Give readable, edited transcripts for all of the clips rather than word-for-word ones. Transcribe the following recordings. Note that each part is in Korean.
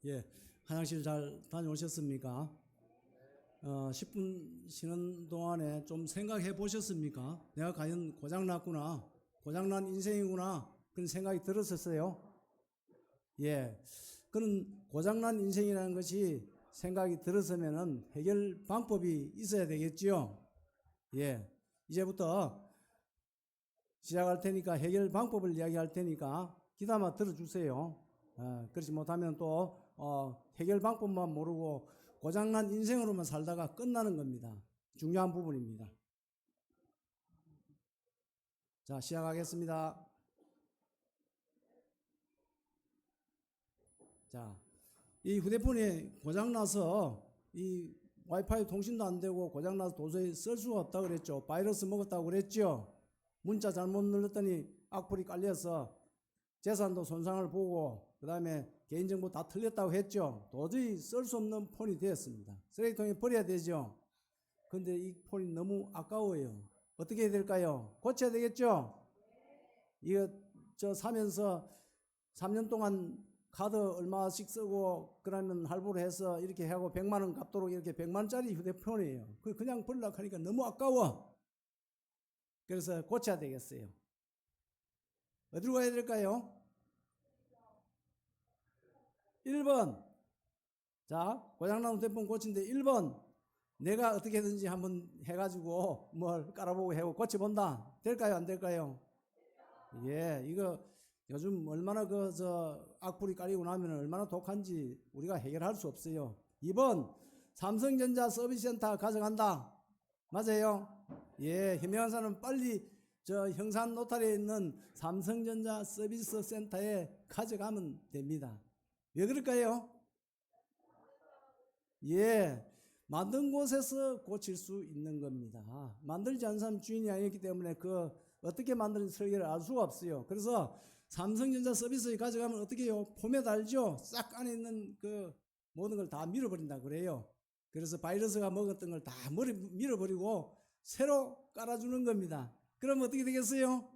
예, 화장실 잘 다녀오셨습니까? 10분 쉬는 동안에 좀 생각해 보셨습니까? 내가 과연 고장났구나, 고장난 인생이구나, 그런 생각이 들었었어요. 예, 그런 고장난 인생이라는 것이 생각이 들었으면은 해결 방법이 있어야 되겠지요. 예, 이제부터 시작할 테니까 해결 방법을 이야기할 테니까 귀담아 들어주세요. 그렇지 못하면 또 해결 방법만 모르고 고장난 인생으로만 살다가 끝나는 겁니다. 중요한 부분입니다. 자, 시작하겠습니다. 자, 이 휴대폰이 고장나서 이 와이파이 통신도 안 되고 고장나서 도저히 쓸 수가 없다고 그랬죠. 바이러스 먹었다고 그랬죠. 문자 잘못 눌렀더니 악플이 깔려서 재산도 손상을 보고 그 다음에 개인정보 다 틀렸다고 했죠. 도저히 쓸 수 없는 폰이 되었습니다. 쓰레기통에 버려야 되죠. 근데 이 폰이 너무 아까워요. 어떻게 해야 될까요? 고쳐야 되겠죠. 이거 사면서 3년 동안 카드 얼마씩 쓰고 그러면 할부로 해서 이렇게 하고 100만 원 갚도록 이렇게 100만 원짜리 휴대폰이에요. 그냥 버리려고 하니까 너무 아까워. 그래서 고쳐야 되겠어요. 어디로 가야 될까요? 1번. 자, 고장난 휴대폰 고친데 1번. 내가 어떻게든지 한번 해가지고 뭘 깔아보고 해고 고쳐본다. 될까요? 안 될까요? 예, 이거 요즘 얼마나 악플이 깔리고 나면 얼마나 독한지 우리가 해결할 수 없어요. 2번. 삼성전자 서비스센터 가져간다. 맞아요? 예, 현명한 사람은 빨리 형산 노탈에 있는 삼성전자 서비스 센터에 가져가면 됩니다. 왜 그럴까요? 예, 만든 곳에서 고칠 수 있는 겁니다. 만들지 않은 사람 주인이 아니었기 때문에 어떻게 만드는지 설계를 알 수가 없어요. 그래서 삼성전자 서비스에 가져가면 어떻게 해요? 폼에 달죠? 싹 안에 있는 모든 걸 다 밀어버린다 그래요. 그래서 바이러스가 먹었던 걸 다 밀어버리고 새로 깔아주는 겁니다. 그럼 어떻게 되겠어요?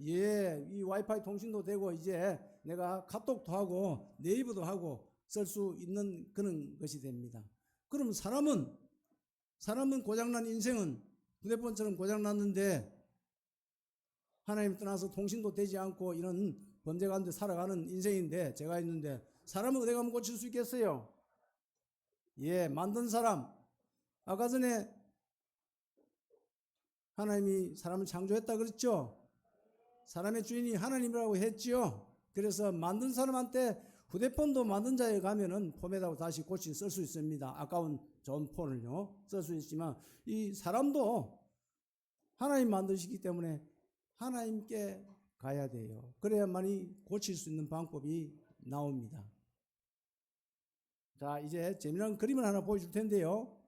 예, 이 와이파이 통신도 되고 이제 내가 카톡도 하고 네이버도 하고 쓸 수 있는 그런 것이 됩니다. 그럼 사람은 고장난 인생은 휴대폰처럼 고장났는데 하나님 떠나서 통신도 되지 않고 이런 범죄 가운데 살아가는 인생인데 제가 있는데 사람은 어디 가면 고칠 수 있겠어요? 예, 만든 사람. 아까 전에 하나님이 사람을 창조했다 그랬죠? 사람의 주인이 하나님이라고 했지요. 그래서 만든 사람한테 휴대폰도 만든 자에 가면은 폼에다가 다시 고치 쓸 수 있습니다. 아까운 좋은 폰을요. 쓸 수 있지만 이 사람도 하나님 만드시기 때문에 하나님께 가야 돼요. 그래야만이 고칠 수 있는 방법이 나옵니다. 자, 이제 재미난 그림을 하나 보여줄 텐데요.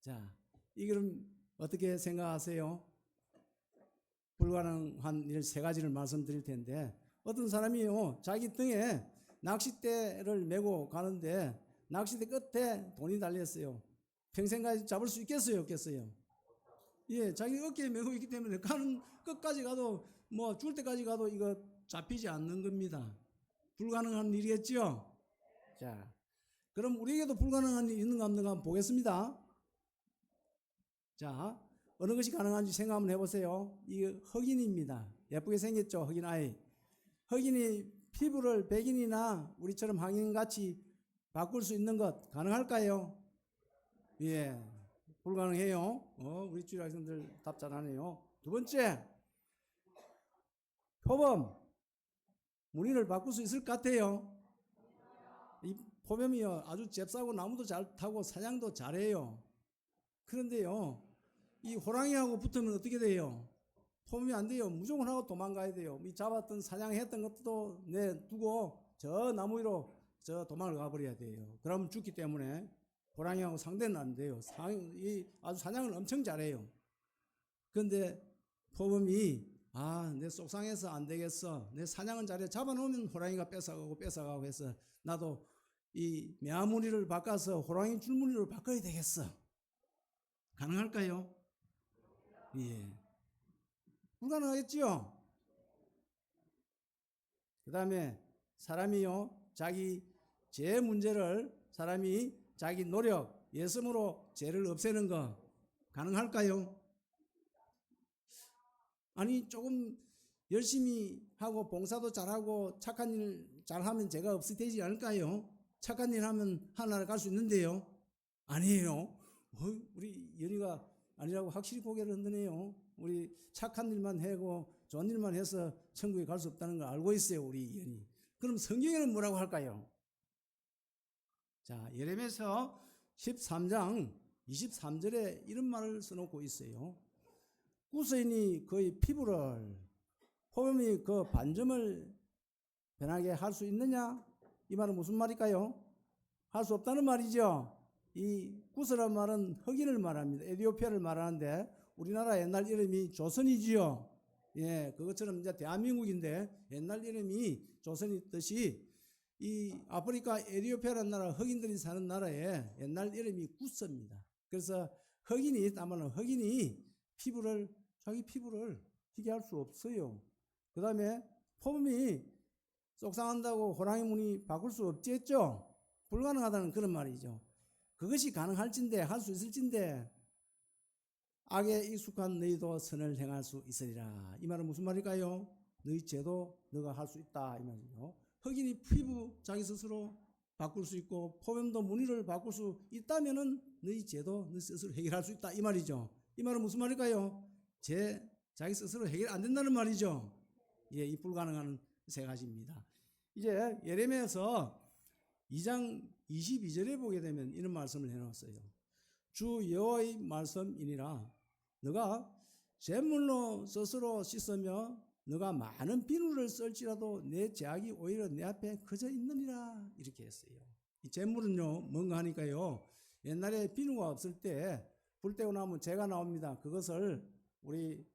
자, 이 그림 어떻게 생각하세요? 불가능한 일 세 가지를 말씀드릴 텐데 어떤 사람이요 자기 등에 낚싯대를 메고 가는데 낚싯대 끝에 돈이 달렸어요. 평생까지 잡을 수 있겠어요 없겠어요? 예, 자기 어깨에 메고 있기 때문에 가는 끝까지 가도 뭐 줄 때까지 가도 이거 잡히지 않는 겁니다. 불가능한 일이겠죠. 자, 그럼 우리에게도 불가능한 일이 있는가 없는가 한번 보겠습니다. 자, 어느 것이 가능한지 생각 한번 해보세요. 이 흑인입니다. 예쁘게 생겼죠, 흑인 아이. 흑인이 피부를 백인이나 우리처럼 황인같이 바꿀 수 있는 것 가능할까요? 예, 불가능해요. 우리 주일 학생들 답 잘하네요. 두 번째, 표범. 무늬를 바꿀 수 있을 것 같아요. 이 표범이요 아주 잽싸고 나무도 잘 타고 사냥도 잘해요. 그런데요, 이 호랑이하고 붙으면 어떻게 돼요? 포함이 안 돼요. 무조건 하고 도망가야 돼요. 이 잡았던 사냥했던 것도 내두고 저 나무 위로 도망을 가버려야 돼요. 그러면 죽기 때문에 호랑이하고 상대는 안 돼요. 아주 사냥을 엄청 잘해요. 그런데 포범이 내 속상해서 안 되겠어. 내 사냥은 잘해. 잡아놓으면 호랑이가 뺏어가고 해서 나도 이 매화무늬를 바꿔서 호랑이 줄무늬로 바꿔야 되겠어. 가능할까요? 예. 불가능하겠지요? 그 다음에 사람이요 자기 죄 문제를 사람이 자기 노력, 예সম으로 죄를 없애는 거 가능할까요? 아니 조금 열심히 하고 봉사도 잘하고 착한 일 잘하면 죄가 없어지지 않을까요? 착한 일 하면 하늘나라 갈 수 있는데요. 아니에요. 우리 연희가 아니라고 확실히 고개를 흔드네요. 우리 착한 일만 하고 좋은 일만 해서 천국에 갈 수 없다는 걸 알고 있어요, 우리 연희. 그럼 성경에는 뭐라고 할까요? 자, 예레미야서 13장 23절에 이런 말을 써놓고 있어요. 구스인이 그의 피부를 포범이 그 반점을 변하게 할 수 있느냐? 이 말은 무슨 말일까요? 할 수 없다는 말이죠. 이 구스란 말은 흑인을 말합니다. 에티오피아를 말하는데 우리나라 옛날 이름이 조선이지요. 예, 그것처럼 이제 대한민국인데 옛날 이름이 조선이 뜻이 이 아프리카 에티오피아라는 나라 흑인들이 사는 나라에 옛날 이름이 구스입니다. 그래서 흑인이 있다면 흑인이 자기 피부를 희게 할 수 없어요. 그 다음에 포범이 속상한다고 호랑이 무늬 바꿀 수 없지 했죠? 불가능하다는 그런 말이죠. 그것이 가능할진데 할 수 있을진데 악에 익숙한 너희도 선을 행할 수 있으리라. 이 말은 무슨 말일까요? 너희 죄도 너가 할 수 있다 이 말이죠. 흑인이 피부 자기 스스로 바꿀 수 있고 포범도 무늬를 바꿀 수 있다면은 너희 죄도 너 스스로 해결할 수 있다 이 말이죠. 이 말은 무슨 말일까요? 죄 자기 스스로 해결 안 된다는 말이죠. 예, 이 불가능한 세 가지입니다. 이제 예레미야서 2장 22절에 보게 되면 이런 말씀을 해놓았어요. 주 여호와의 말씀이니라. 너가 잿물로 스스로 씻으며 너가 많은 비누를 쓸지라도 내 죄악이 오히려 내 앞에 그저 있느니라. 이렇게 했어요. 이 잿물은요 뭔가 하니까요, 옛날에 비누가 없을 때 불 떼고 나면 재가 나옵니다. 그것을 우리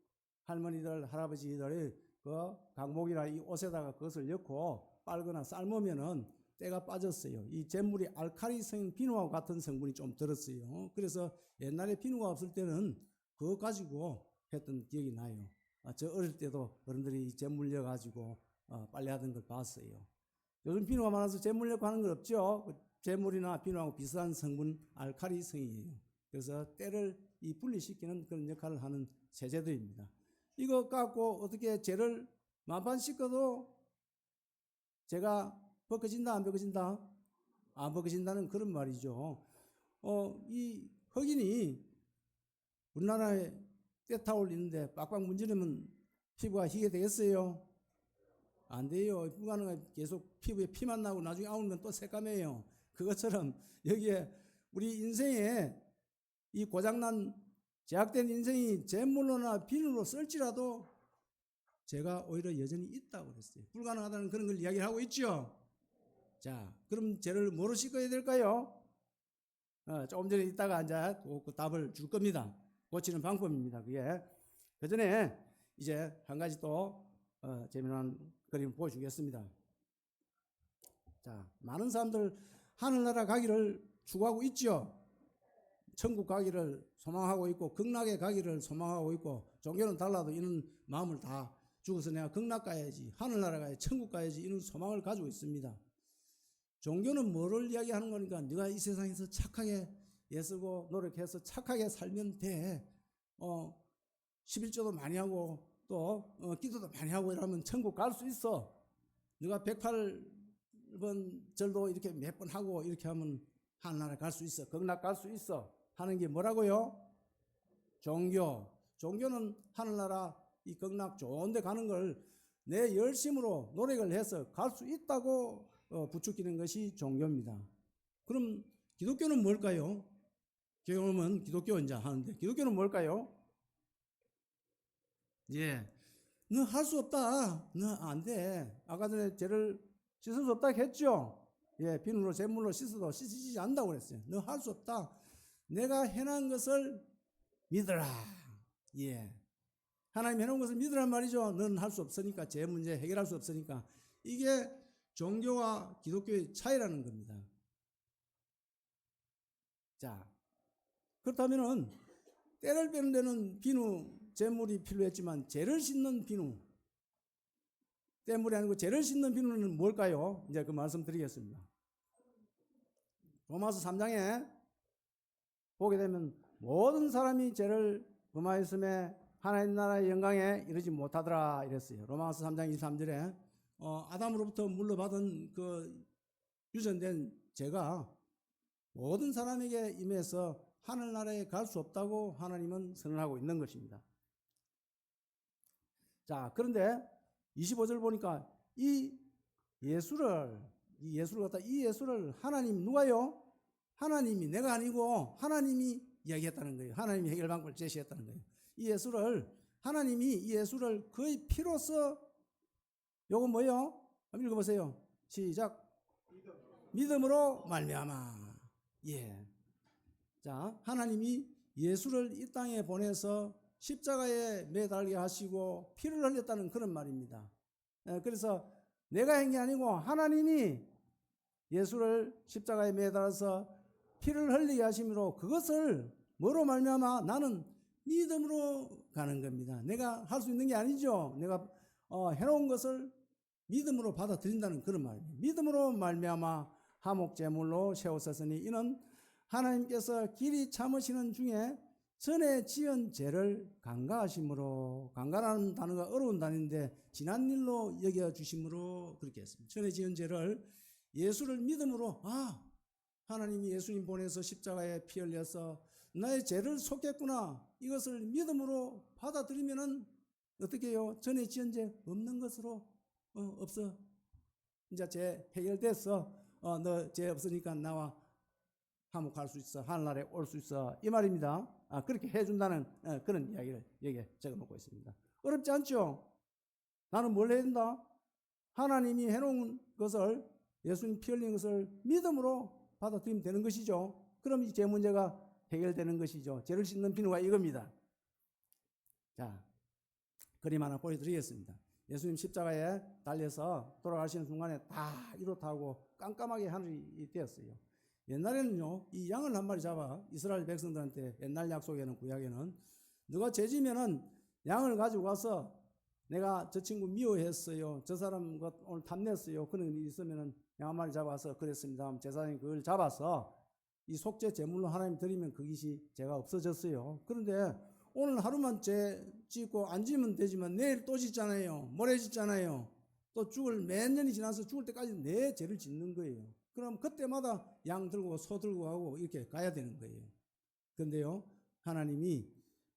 할머니들 할아버지들이 그 강목이나 이 옷에다가 그것을 넣고 빨거나 삶으면은 때가 빠졌어요. 이 잿물이 알칼리성 비누와 같은 성분이 좀 들었어요. 그래서 옛날에 비누가 없을 때는 그거 가지고 했던 기억이 나요. 저 어릴 때도 어른들이 이 잿물 넣어가지고 빨래하던 걸 봤어요. 요즘 비누가 많아서 잿물 넣고 하는 건 없죠. 잿물이나 비누하고 비슷한 성분 알칼리성이에요. 그래서 때를 이 분리시키는 그런 역할을 하는 세제들입니다. 이거 갖고 어떻게 죄를 만판 씻어도 죄가 벗겨진다 안 벗겨진다? 안 벗겨진다는 그런 말이죠. 이 흑인이 우리나라에 때타올 있는데 빡빡 문지르면 피부가 희게 되겠어요? 안 돼요. 불가능해. 계속 피부에 피만 나고 나중에 아우면 또 새까매요. 그것처럼 여기에 우리 인생에 이 고장난 제약된 인생이 잿물로나 비누로 쓸지라도 죄가 오히려 여전히 있다고 그랬어요. 불가능하다는 그런 걸 이야기하고 있죠. 자, 그럼 죄를 뭐로 씻어야 될까요? 조금 전에 있다가 이제 그 답을 줄 겁니다. 고치는 방법입니다. 그게. 그 전에 이제 한 가지 또 재미난 그림 보여주겠습니다. 자, 많은 사람들 하늘나라 가기를 추구하고 있죠. 천국 가기를 소망하고 있고 극락에 가기를 소망하고 있고, 종교는 달라도 이런 마음을 다 죽어서 내가 극락 가야지, 하늘나라 가야지, 천국 가야지 이런 소망을 가지고 있습니다. 종교는 뭐를 이야기하는 거니까 네가 이 세상에서 착하게 애쓰고 노력해서 착하게 살면 돼. 11조도 많이 하고 또 기도도 많이 하고 이러면 천국 갈 수 있어. 네가 108번 절도 이렇게 몇 번 하고 이렇게 하면 하늘나라 갈 수 있어. 극락 갈 수 있어. 하는 게 뭐라고요? 종교. 종교는 하늘나라 이 극락 좋은 데 가는 걸 내 열심으로 노력을 해서 갈 수 있다고 부추기는 것이 종교입니다. 그럼 기독교는 뭘까요? 교회오면 기독교 이제 하는데 기독교는 뭘까요? 예, 너 할 수 없다. 너 안 돼. 아까 전에 죄를 씻을 수 없다 했죠? 예, 비누로 잿물로 씻어도 씻어지지 않는다고 그랬어요. 너 할 수 없다. 내가 해놓은 것을 믿어라. 예. 하나님 해놓은 것을 믿으란 말이죠. 너는 할 수 없으니까, 죄 문제 해결할 수 없으니까. 이게 종교와 기독교의 차이라는 겁니다. 자, 그렇다면은 때를 빼는 데는 비누, 잿물이 필요했지만 죄를 씻는 비누, 때물이 아니고 죄를 씻는 비누는 뭘까요? 이제 그 말씀 드리겠습니다. 로마서 3장에 보게 되면 모든 사람이 죄를 범하였음에 하나님 나라의 영광에 이르지 못하더라 이랬어요. 로마서 3장 23절에 아담으로부터 물러받은 그 유전된 죄가 모든 사람에게 임해서 하늘나라에 갈 수 없다고 하나님은 선언하고 있는 것입니다. 자, 그런데 25절 보니까 이 예수를 하나님 누가요? 하나님이, 내가 아니고 하나님이 이야기했다는 거예요. 하나님이 해결 방법을 제시했다는 거예요. 하나님이 이 예수를 그의 피로써, 요거 뭐요? 한번 읽어보세요. 시작. 믿음으로 말미암아. 예. 자, 하나님이 예수를 이 땅에 보내서 십자가에 매달게 하시고 피를 흘렸다는 그런 말입니다. 그래서 내가 한 게 아니고 하나님이 예수를 십자가에 매달아서 피를 흘리게 하심으로 그것을 뭐로 말미암아? 나는 믿음으로 가는 겁니다. 내가 할 수 있는 게 아니죠. 내가 해놓은 것을 믿음으로 받아들인다는 그런 말입니다. 믿음으로 말미암아 화목제물로 세우셨으니 이는 하나님께서 길이 참으시는 중에 전에 지은 죄를 간과하심으로, 간과라는 단어가 어려운 단어인데 지난 일로 여겨주심으로 그렇게 했습니다. 전에 지은 죄를 예수를 믿음으로, 하나님이 예수님 보내서 십자가에 피 흘려서 나의 죄를 속했구나, 이것을 믿음으로 받아들이면은 어떻게 해요? 전에 지은 죄 없는 것으로 없어. 이제 죄 해결됐어. 너 죄 없으니까 나와 화목할 수 있어. 하늘나라에 올 수 있어. 이 말입니다. 그렇게 해준다는 그런 이야기를 여기에 적어놓고 있습니다. 어렵지 않죠? 나는 뭘 해야 된다? 하나님이 해놓은 것을, 예수님 피 흘린 것을 믿음으로 받아들이면 되는 것이죠. 그럼 이 죄 문제가 해결되는 것이죠. 죄를 씻는 비누가 이겁니다. 자, 그림 하나 보여드리겠습니다. 예수님 십자가에 달려서 돌아가시는 순간에 다 이렇다고 깜깜하게 하늘이 되었어요. 옛날에는요, 이 양을 한 마리 잡아 이스라엘 백성들한테, 옛날 약속에는, 구약에는 누가 죄지면은 양을 가지고 가서 내가 저 친구 미워했어요, 저 사람 오늘 탐냈어요, 그런 일이 있으면은 양 한 마리 잡아서 그랬습니다. 제사장이 그걸 잡아서 이 속죄 제물로 하나님 드리면 그것이 죄가 없어졌어요. 그런데 오늘 하루만 죄 짓고 안 지면 되지만 내일 또 짓잖아요. 모레 짓잖아요. 또 몇 년이 지나서 죽을 때까지 내 죄를 짓는 거예요. 그럼 그때마다 양 들고 소 들고 하고 이렇게 가야 되는 거예요. 그런데요, 하나님이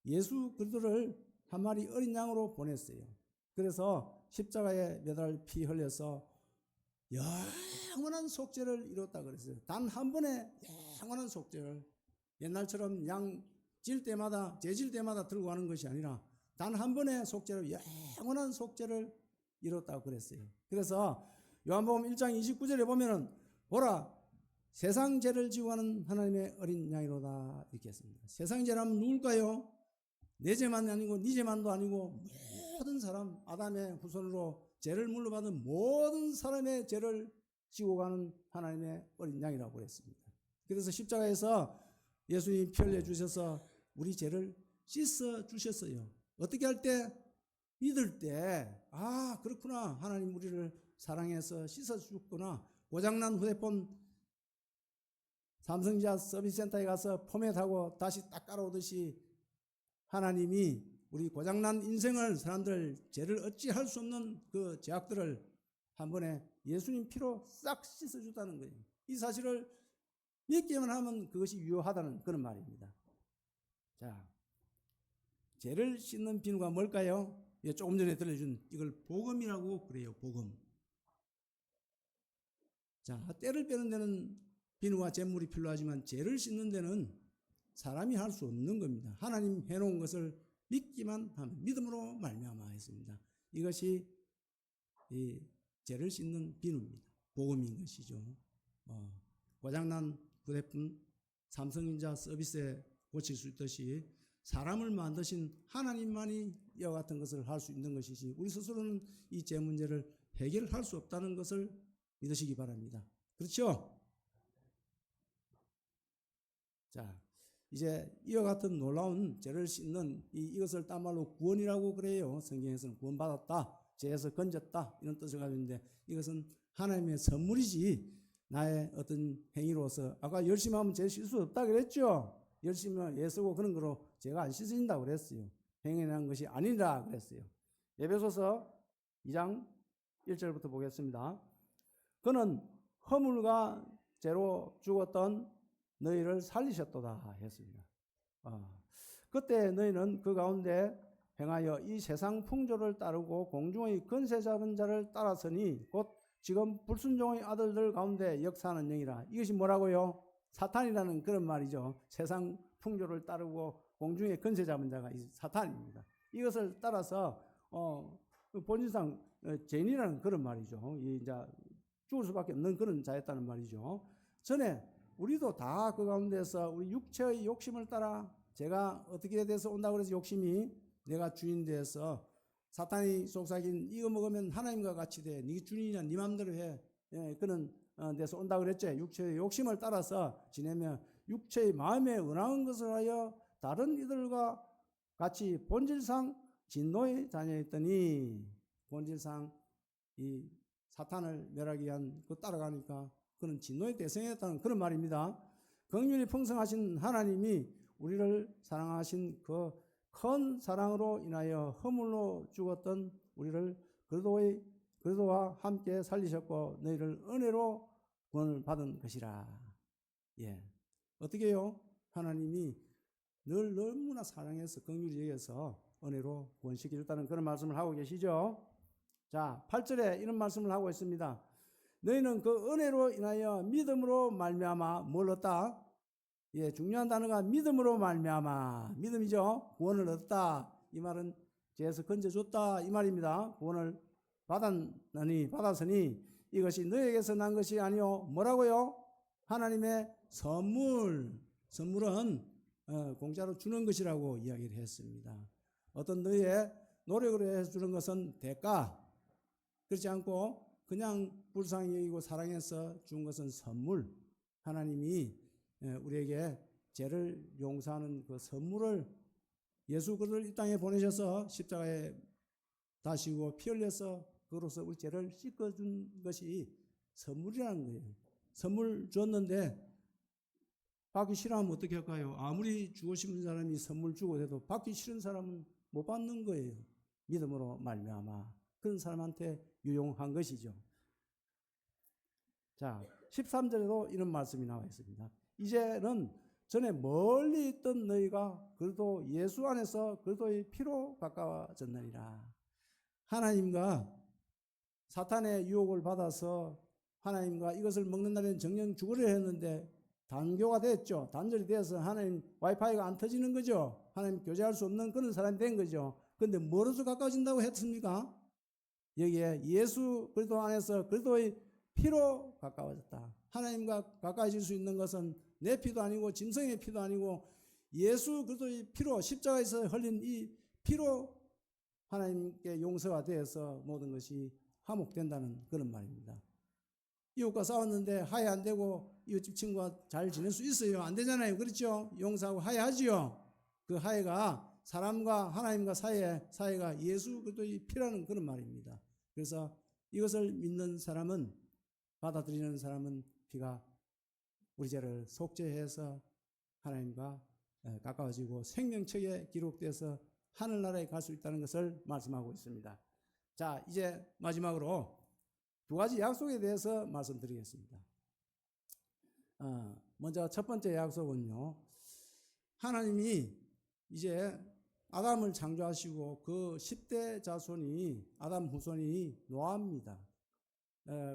예수 그리스도를 한 마리 어린 양으로 보냈어요. 그래서 십자가에 매달 피 흘려서 영원한 속죄를 이뤘다 그랬어요. 단 한 번에 영원한 속죄를. 옛날처럼 양 질 때마다, 죄질 때마다 들고 가는 것이 아니라 단 한 번의 속죄를, 영원한 속죄를 이뤘다고 그랬어요. 그래서 요한복음 1장 29절에 보면은 보라, 세상 죄를 지고 가는 하나님의 어린 양이로다 이렇게 했습니다. 세상 죄라면 누굴까요? 내 죄만 아니고 네 죄만도 아니고 모든 사람, 아담의 후손으로 죄를 물러받은 모든 사람의 죄를 지고 가는 하나님의 어린 양이라고 그랬습니다. 그래서 십자가에서 예수님이 피 흘려 주셔서 우리 죄를 씻어 주셨어요. 어떻게 할 때? 믿을 때, 그렇구나, 하나님 우리를 사랑해서 씻어 주셨구나. 고장난 휴대폰 삼성전자 서비스 센터에 가서 포맷하고 다시 딱 깔아오듯이 하나님이 우리 고장난 인생을, 사람들 죄를 어찌할 수 없는 그 죄악들을 한 번에 예수님 피로 싹 씻어주다는 거예요. 이 사실을 믿기만 하면 그것이 유효하다는 그런 말입니다. 자, 죄를 씻는 비누가 뭘까요? 조금 전에 들려준 이걸 복음이라고 그래요. 복음. 자, 때를 빼는 데는 비누와 잿물이 필요하지만 죄를 씻는 데는 사람이 할 수 없는 겁니다. 하나님 해놓은 것을 믿기만 하면, 믿음으로 말미암아 했습니다. 이것이 이 죄를 씻는 비누입니다. 복음인 것이죠. 고장난 휴대폰 삼성전자 서비스에 고칠 수 있듯이 사람을 만드신 하나님만이 이와 같은 것을 할 수 있는 것이지 우리 스스로는 이 죄 문제를 해결할 수 없다는 것을 믿으시기 바랍니다. 그렇죠? 자, 이제 이와 같은 놀라운 죄를 씻는 이것을 딴말로 구원이라고 그래요. 성경에서는 구원받았다. 죄에서 건졌다 이런 뜻을 가지고 있는데 이것은 하나님의 선물이지 나의 어떤 행위로서 아까 열심히 하면 죄 씻을 수 없다 그랬죠. 열심히 애쓰고 그런 거로 죄가 안 씻어진다고 그랬어요. 행위한 것이 아니라 그랬어요. 에베소서 2장 1절부터 보겠습니다. 그는 허물과 죄로 죽었던 너희를 살리셨도다 했습니다. 그때 너희는 그 가운데 행하여 이 세상 풍조를 따르고 공중의 권세 잡은 자를 따라서니 곧 지금 불순종의 아들들 가운데 역사하는 영이라. 이것이 뭐라고요? 사탄이라는 그런 말이죠. 세상 풍조를 따르고 공중의 권세 잡은 자가 이 사탄입니다. 이것을 따라서 본질상 죄인이라는 그런 말이죠. 이제 죽을 수밖에 없는 그런 자였다는 말이죠. 전에 우리도 다 그 가운데서 우리 육체의 욕심을 따라 제가 어떻게 돼서 온다고 그래서 욕심이 내가 주인 돼서 사탄이 속삭인 이거 먹으면 하나님과 같이 돼. 네 주인이냐 네 맘대로 해. 그런 데서 온다고 그랬죠. 육체의 욕심을 따라서 지내며 육체의 마음에 은하은 것을 하여 다른 이들과 같이 본질상 진노의 자녀였더니 본질상 이 사탄을 멸하기 위한 그 따라가니까 그는 진노의 대상이었다는 그런 말입니다. 긍휼이 풍성하신 하나님이 우리를 사랑하신 그 큰 사랑으로 인하여 허물로 죽었던 우리를 그리스도와 함께 살리셨고 너희를 은혜로 구원을 받은 것이라. 예. 어떻게 해요? 하나님이 늘 너무나 사랑해서 긍휼히 여겨서 은혜로 구원시켜 줬다는 그런 말씀을 하고 계시죠. 자, 8절에 이런 말씀을 하고 있습니다. 너희는 그 은혜로 인하여 믿음으로 말미암아 뭘 얻다? 예, 중요한 단어가 믿음으로 말미암아. 믿음이죠. 구원을 얻었다. 이 말은 죄에서 건져줬다 이 말입니다. 구원을 받았으니 이것이 너에게서 난 것이 아니요 뭐라고요? 하나님의 선물. 선물은 공짜로 주는 것이라고 이야기를 했습니다. 어떤 너의 노력으로 해서 주는 것은 대가. 그렇지 않고 그냥 불쌍히 여기고 사랑해서 준 것은 선물. 하나님이 우리에게 죄를 용서하는 그 선물을 예수 그리스도를 이 땅에 보내셔서 십자가에 다시고 피 흘려서 그로서 우리 죄를 씻어준 것이 선물이라는 거예요. 선물 줬는데 받기 싫어하면 어떻게 할까요? 아무리 주고 싶은 사람이 선물 주고 해도 받기 싫은 사람은 못 받는 거예요. 믿음으로 말미암아 그런 사람한테 유용한 것이죠. 자, 13절에도 이런 말씀이 나와 있습니다. 이제는 전에 멀리 있던 너희가 그래도 예수 안에서 그리스도의 피로 가까워졌느니라. 하나님과 사탄의 유혹을 받아서 하나님과 이것을 먹는 날에는 정령 죽으려 했는데 단교가 됐죠. 단절이 돼서 하나님 와이파이가 안 터지는 거죠. 하나님 교제할 수 없는 그런 사람이 된 거죠. 그런데 뭐로서 가까워진다고 했습니까? 여기에 예수 그리스도 안에서 그리스도의 피로 가까워졌다. 하나님과 가까워질 수 있는 것은 내 피도 아니고 짐승의 피도 아니고 예수 그리스도의 피로 십자가에서 흘린 이 피로 하나님께 용서가 되어서 모든 것이 화목된다는 그런 말입니다. 이웃과 싸웠는데 화해 안 되고 이웃집 친구와 잘 지낼 수 있어요? 안 되잖아요. 그렇죠? 용서하고 화해하지요. 그 화해가 사람과 하나님과 사이가 예수 그리스도의 피라는 그런 말입니다. 그래서 이것을 믿는 사람은 받아들이는 사람은 피가 우리 죄를 속죄해서 하나님과 가까워지고 생명책에 기록돼서 하늘나라에 갈 수 있다는 것을 말씀하고 있습니다. 자, 이제 마지막으로 두 가지 약속에 대해서 말씀드리겠습니다. 먼저 첫 번째 약속은요. 하나님이 이제 아담을 창조하시고 그 10대 자손이 아담 후손이 노아입니다.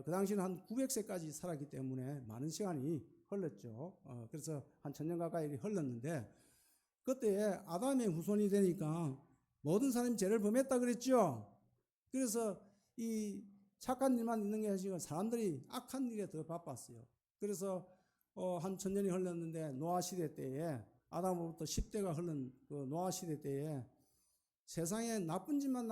그 당시는 한 900세까지 살았기 때문에 많은 시간이 흘렀죠. 그래서 한 1000년 가까이 흘렀는데 그때 아담의 후손이 되니까 모든 사람이 죄를 범했다 그랬죠. 그래서 이 착한 일만 있는 게 아니고 사람들이 악한 일에 더 바빴어요. 그래서 한 1000년이 흘렀는데 노아 시대 때에 아담으로부터 10대가 흐른 그 노아 시대 때에 세상에 나쁜 짓만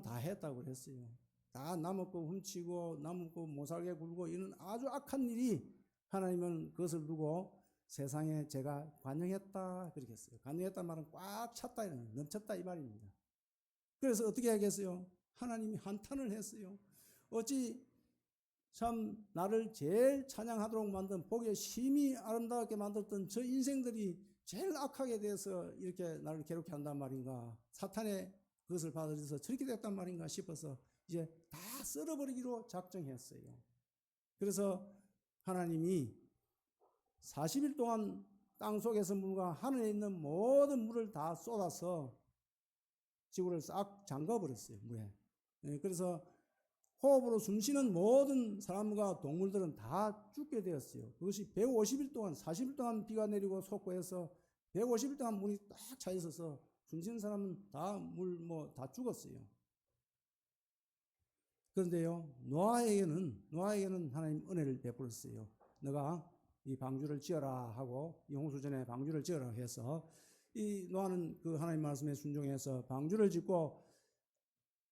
다 했다고 그랬어요. 다 남의 거 훔치고 남의 거 못살게 굴고 이런 아주 악한 일이 하나님은 그것을 두고 세상에 제가 관영했다 그렇게 했어요. 관영했다 말은 꽉 찼다, 넘쳤다 이 말입니다. 그래서 어떻게 하겠어요? 하나님이 한탄을 했어요. 어찌 참 나를 제일 찬양하도록 만든 복에 심히 아름답게 만들었던 저 인생들이 제일 악하게 돼서 이렇게 나를 괴롭게 한단 말인가. 사탄의 그것을 받아들여서 저렇게 됐단 말인가 싶어서 이제 다 썰어버리기로 작정했어요. 그래서 하나님이 40일 동안 땅 속에서 물과 하늘에 있는 모든 물을 다 쏟아서 지구를 싹 잠가버렸어요, 물에. 그래서 호흡으로 숨쉬는 모든 사람과 동물들은 다 죽게 되었어요. 그것이 150일 동안, 40일 동안 비가 내리고 솟고 해서 150일 동안 물이 딱 차 있어서 숨쉬는 사람은 다 다 죽었어요. 그런데요, 노아에게는 하나님 은혜를 베풀었어요. 너가 이 방주를 지어라 하고, 이 홍수전에 방주를 지어라 해서, 이 노아는 그 하나님 말씀에 순종해서 방주를 짓고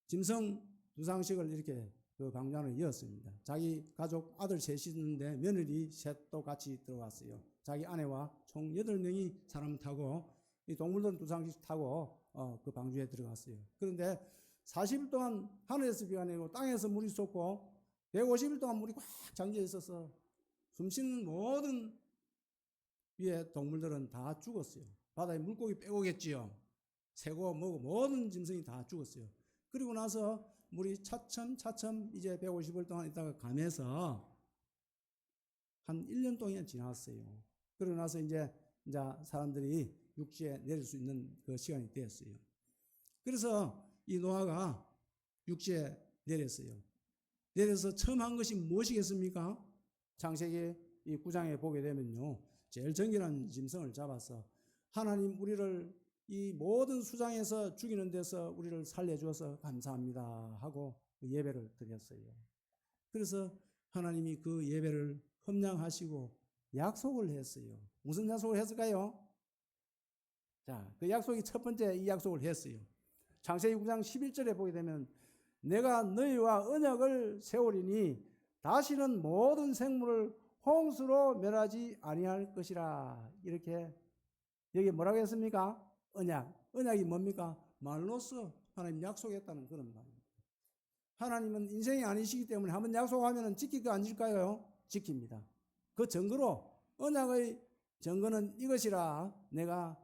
짐승 2상씩을 이렇게 그 방주 안을 이었습니다. 자기 가족 아들 셋이 있는데 며느리 셋도 같이 들어왔어요. 자기 아내와 총 8명이 사람 타고, 이 동물들은 2상씩 타고 그 방주에 들어갔어요. 그런데 40일 동안 하늘에서 비가 내리고 땅에서 물이 쏟고 150일 동안 물이 꽉 잠겨 있어서 숨쉬는 모든 위에 동물들은 다 죽었어요. 바다에 물고기 빼고겠지요. 새고 뭐고 모든 짐승이 다 죽었어요. 그리고 나서 물이 차츰 이제 150일 동안 있다가 가면서 한 1년 동안 지났어요. 그러고 나서 이제 사람들이 육지에 내릴 수 있는 그 시간이 되었어요. 그래서 이 노아가 육지에 내렸어요. 내려서 처음 한 것이 무엇이겠습니까? 창세기 이 9장에 보게 되면요, 제일 정결한 짐승을 잡아서 하나님 우리를 이 모든 수장에서 죽이는 데서 우리를 살려주어서 감사합니다 하고 예배를 드렸어요. 그래서 하나님이 그 예배를 흠양하시고 약속을 했어요. 무슨 약속을 했을까요? 자, 그 약속이 첫 번째 이 약속을 했어요. 창세기 9장 11절에 보게 되면 내가 너희와 언약을 세우리니 다시는 모든 생물을 홍수로 멸하지 아니할 것이라. 이렇게 여기 뭐라고 했습니까? 언약이 뭡니까? 말로써 하나님 약속했다는 그런 말입니다. 하나님은 인생이 아니시기 때문에 한번 약속하면 지킬까 안 지킬까요? 지킵니다. 그 증거로 언약의 증거는 이것이라 내가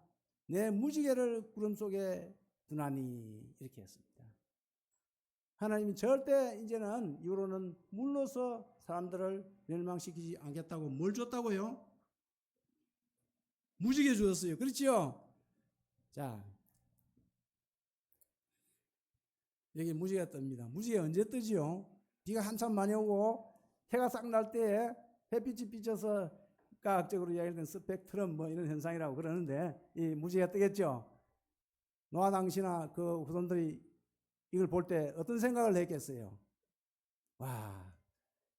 내 무지개를 구름 속에 두나니 이렇게 했습니다. 하나님이 절대 이제는 이후로는 물로서 사람들을 멸망시키지 않겠다고 뭘 줬다고요? 무지개 주었어요. 그렇죠? 자, 여기 무지개가 뜹니다. 무지개 언제 뜨지요? 비가 한참 많이 오고 해가 싹 날 때에 햇빛이 비쳐서 과학적으로 이야기하는 스펙트럼 뭐 이런 현상이라고 그러는데 이 무지개가 뜨겠죠? 노아 당시나 그 후손들이 이걸 볼 때 어떤 생각을 했겠어요? 와,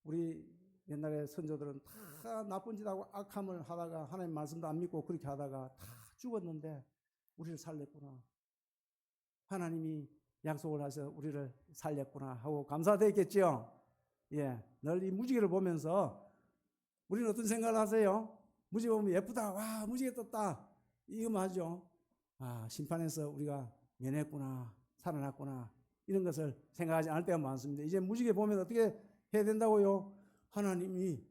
우리 옛날에 선조들은 다 나쁜 짓하고 악함을 하다가 하나님 말씀도 안 믿고 그렇게 하다가 다 죽었는데 우리를 살렸구나. 하나님이 약속을 하셔서 우리를 살렸구나 하고 감사되겠죠. 예, 늘 이 무지개를 보면서 우리는 어떤 생각을 하세요? 무지개 보면 예쁘다. 와, 무지개 떴다. 이거만 하죠. 아, 심판에서 우리가 면했구나. 살아났구나. 이런 것을 생각하지 않을 때가 많습니다. 이제 무지개 보면 어떻게 해야 된다고요? 하나님이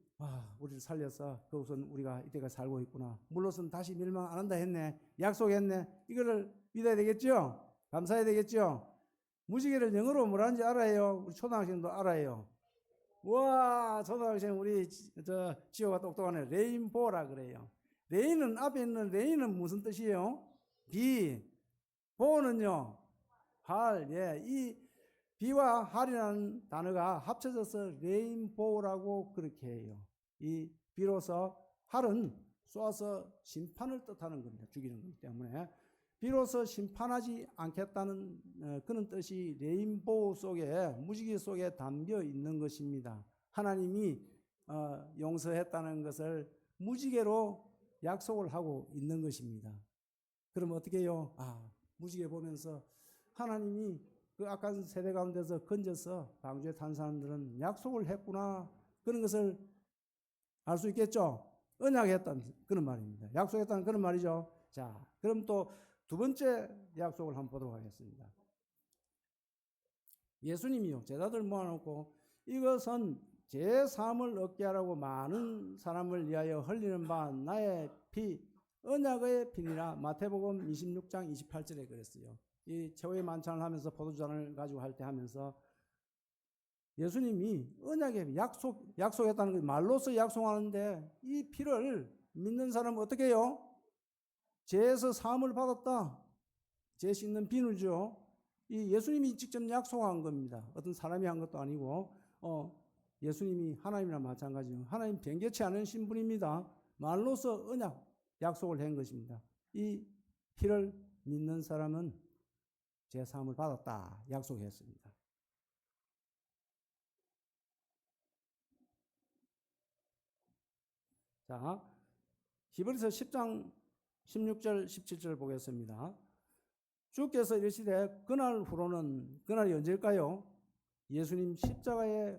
우리를 살려서 그 우선 우리가 이때까지 살고 있구나. 물로서는 다시 멸망 안 한다 했네. 약속했네. 이거를 믿어야 되겠죠? 감사해야 되겠죠? 무지개를 영어로 뭐라는지 알아요? 우리 초등학생도 알아요. 와, 초등학생 우리 지호가 똑똑하네. 레인보우라 그래요. 레인은 앞에 있는 레인은 무슨 뜻이에요? 비. 보우는요? 할. 예, 이 비와 할이라는 단어가 합쳐져서 레인보우라고 그렇게 해요. 이 비로소 할은 쏘아서 심판을 뜻하는 겁니다. 죽이는 거기 때문에 비로소 심판하지 않겠다는 그런 뜻이 레인보우 속에 무지개 속에 담겨 있는 것입니다. 하나님이 용서했다는 것을 무지개로 약속을 하고 있는 것입니다. 그럼 어떻게 해요? 무지개 보면서 하나님이 그 악한 세대 가운데서 건져서 방주에 탄 사람들은 약속을 했구나. 그런 것을 알 수 있겠죠? 언약했다는 그런 말입니다. 약속했다는 그런 말이죠. 자, 그럼 또 두 번째 약속을 한번 보도록 하겠습니다. 예수님이요 제자들 모아놓고 이것은 제 삶을 얻게 하라고 많은 사람을 위하여 흘리는 바 나의 피 언약의 피니라. 마태복음 26장 28절에 그랬어요. 이 최후의 만찬을 하면서 포도주잔을 가지고 할 때 하면서 예수님이 언약의 약속했다는 걸 말로서 약속하는데 이 피를 믿는 사람은 어떻게 해요? 죄에서 사함을 받았다. 죄 씻는 비누죠. 이 예수님이 직접 약속한 겁니다. 어떤 사람이 한 것도 아니고 예수님이 하나님이랑 마찬가지예요. 하나님 변개치 않으신 분입니다. 말로서 언약 약속을 한 것입니다. 이 피를 믿는 사람은 죄 사함을 받았다 약속했습니다. 자, 히브리서 10장 16절 17절 보겠습니다. 주께서 이르시되 그날 후로는, 그날이 언제일까요? 예수님 십자가에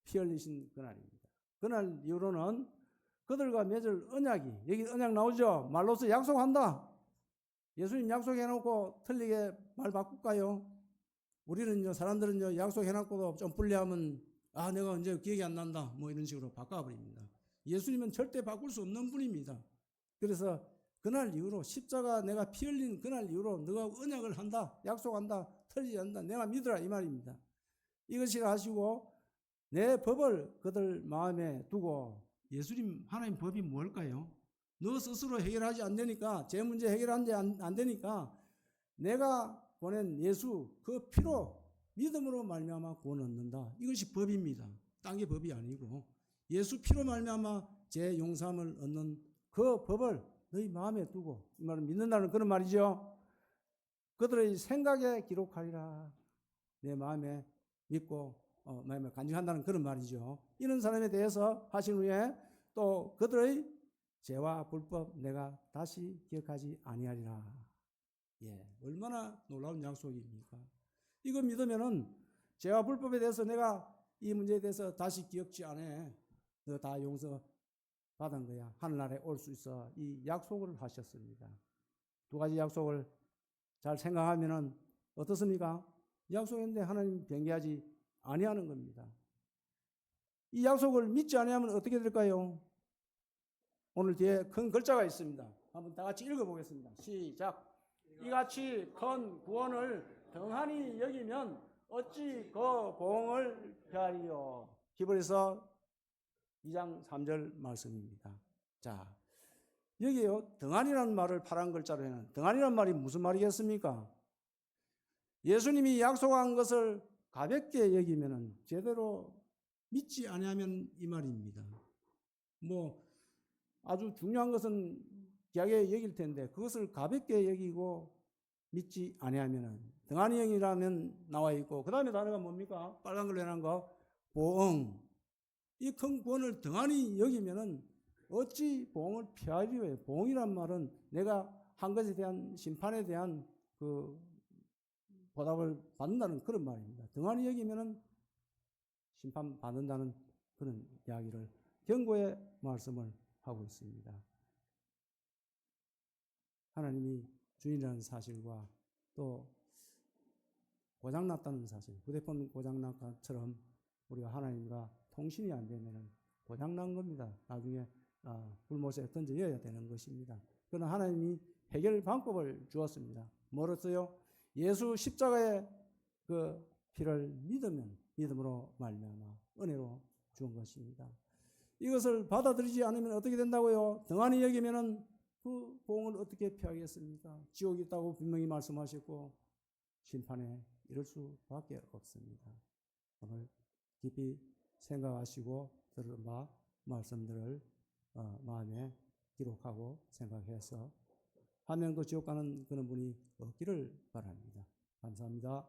피 흘리신 그날입니다. 그날 이후로는 그들과 맺을 언약이, 여기 언약 나오죠? 말로서 약속한다. 예수님 약속해놓고 틀리게 말 바꿀까요? 우리는요, 사람들은요, 약속해놓고도 좀 불리하면 내가 언제 기억이 안 난다 뭐 이런 식으로 바꿔버립니다. 예수님은 절대 바꿀 수 없는 분입니다. 그래서 그날 이후로 십자가 내가 피 흘린 그날 이후로 너가 언약을 한다, 약속한다, 틀리지 않는다, 내가 믿으라 이 말입니다. 이것이라 하시고 내 법을 그들 마음에 두고, 예수님 하나님 법이 뭘까요? 너 스스로 해결하지 안 되니까, 제 문제 해결하는데 안 되니까 내가 보낸 예수 그 피로 믿음으로 말미암아 구원 얻는다. 이것이 법입니다. 딴 게 법이 아니고 예수 피로 말미암아 제 용서함을 얻는 그 법을 너희 마음에 두고, 이 말은 믿는다는 그런 말이죠. 그들의 생각에 기록하리라. 내 마음에 믿고 마음에 간직한다는 그런 말이죠. 이런 사람에 대해서 하신 후에 또 그들의 죄와 불법 내가 다시 기억하지 아니하리라. 예, 얼마나 놀라운 약속입니까? 이거 믿으면은 죄와 불법에 대해서 내가 이 문제에 대해서 다시 기억지 않아. 너 다 용서 받은 거야. 하늘나라에 올 수 있어. 이 약속을 하셨습니다. 두 가지 약속을 잘 생각하면은 어떻습니까? 약속했는데 하나님 변개하지 아니하는 겁니다. 이 약속을 믿지 아니하면 어떻게 될까요? 오늘 뒤에 큰 글자가 있습니다. 한번 다 같이 읽어보겠습니다. 시작. 이같이 큰 구원을 등한히 여기면 어찌 그 보응을 피하리요. 히브리서 2장 3절 말씀입니다. 자, 여기요, 등한이라는 말을 파란 글자로 해는, 등한이라는 말이 무슨 말이겠습니까? 예수님이 약속한 것을 가볍게 여기면은 제대로 믿지 아니하면 이 말입니다. 뭐 아주 중요한 것은 귀하게 여길 텐데 그것을 가볍게 여기고 믿지 아니하면은, 등한이형이라면 나와 있고 그 다음에 단어가 뭡니까? 빨간 걸로 해놓은 거 보응. 이 큰 구원을 등한히 여기면은 어찌 보응을 피하리요. 보응이란 말은 내가 한 것에 대한 심판에 대한 그 보답을 받는다는 그런 말입니다. 등한히 여기면은 심판 받는다는 그런 이야기를 경고의 말씀을 하고 있습니다. 하나님이 주인이라는 사실과 또 고장났다는 사실, 휴대폰 고장난 것처럼 우리가 하나님과 통신이 안 되면 고장난 겁니다. 나중에 불못에 던져야 되는 것입니다. 그러나 하나님이 해결 방법을 주었습니다. 뭐로써요? 예수 십자가의 그 피를 믿으면 믿음으로 말미암아 은혜로 주은 것입니다. 이것을 받아들이지 않으면 어떻게 된다고요? 등한히 여기면은 그 보응을 어떻게 피하겠습니까? 지옥이 있다고 분명히 말씀하셨고 심판에 이를 수밖에 없습니다. 오늘 깊이 생각하시고 들은 바 말씀들을 마음에 기록하고 생각해서 하면 그 지옥 가는 그런 분이 없기를 바랍니다. 감사합니다.